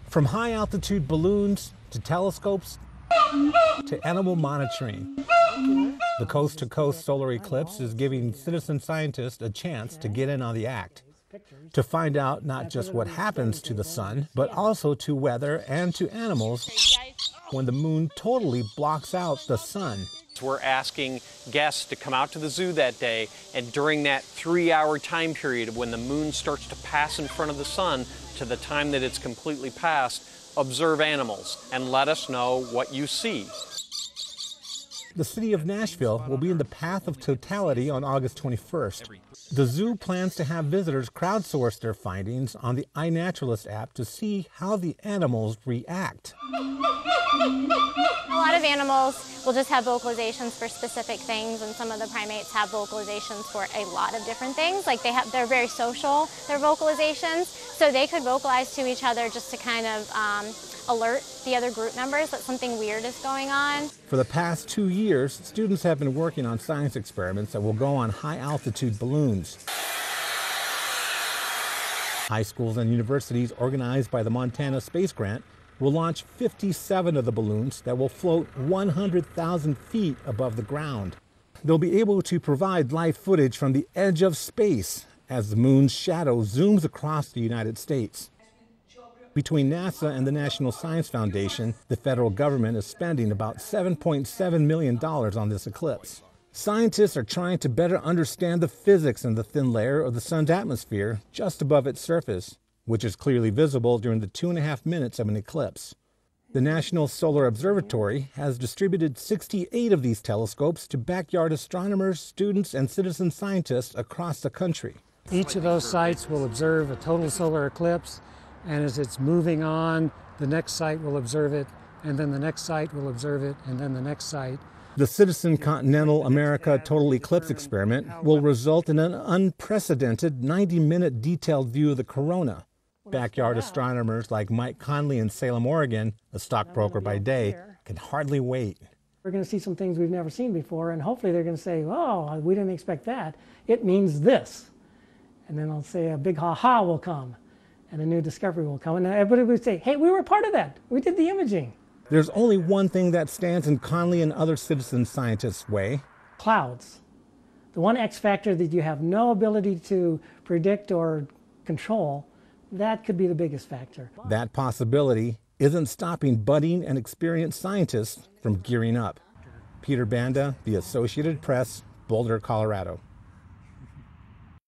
From high-altitude balloons to telescopes to animal monitoring, the coast-to-coast solar eclipse is giving citizen scientists a chance to get in on the act, to find out not just what happens to the sun, but also to weather and to animals when the moon totally blocks out the sun. We're asking guests to come out to the zoo that day, and during that 3-hour time period when the moon starts to pass in front of the sun to the time that it's completely passed, observe animals and let us know what you see. The city of Nashville will be in the path of totality on August 21st. The zoo plans to have visitors crowdsource their findings on the iNaturalist app to see how the animals react. A lot of animals will just have vocalizations for specific things, and some of the primates have vocalizations for a lot of different things. Like they're very social, their vocalizations, so they could vocalize to each other just to kind of alert the other group members that something weird is going on. For the past 2 years, students have been working on science experiments that will go on high-altitude balloons. High schools and universities organized by the Montana Space Grant will launch 57 of the balloons that will float 100,000 feet above the ground. They'll be able to provide live footage from the edge of space as the moon's shadow zooms across the United States. Between NASA and the National Science Foundation, the federal government is spending about $7.7 million on this eclipse. Scientists are trying to better understand the physics in the thin layer of the sun's atmosphere just above its surface, which is clearly visible during the 2.5 minutes of an eclipse. The National Solar Observatory has distributed 68 of these telescopes to backyard astronomers, students, and citizen scientists across the country. Each of those sites will observe a total solar eclipse, and as it's moving on, the next site will observe it, and then the next site will observe it, and then the next site. The Citizen Continental America Total Eclipse Experiment will result in an unprecedented 90-minute detailed view of the corona. Backyard astronomers like Mike Conley in Salem, Oregon, a stockbroker by day, can hardly wait. We're going to see some things we've never seen before, and hopefully they're going to say, oh, we didn't expect that. It means this. And then I'll say a big ha-ha will come, and a new discovery will come, and everybody will say, hey, we were part of that. We did the imaging. There's only one thing that stands in Conley and other citizen scientists' way. Clouds. The one X factor that you have no ability to predict or control, that could be the biggest factor. That possibility isn't stopping budding and experienced scientists from gearing up. Peter Banda, The Associated Press, Boulder, Colorado.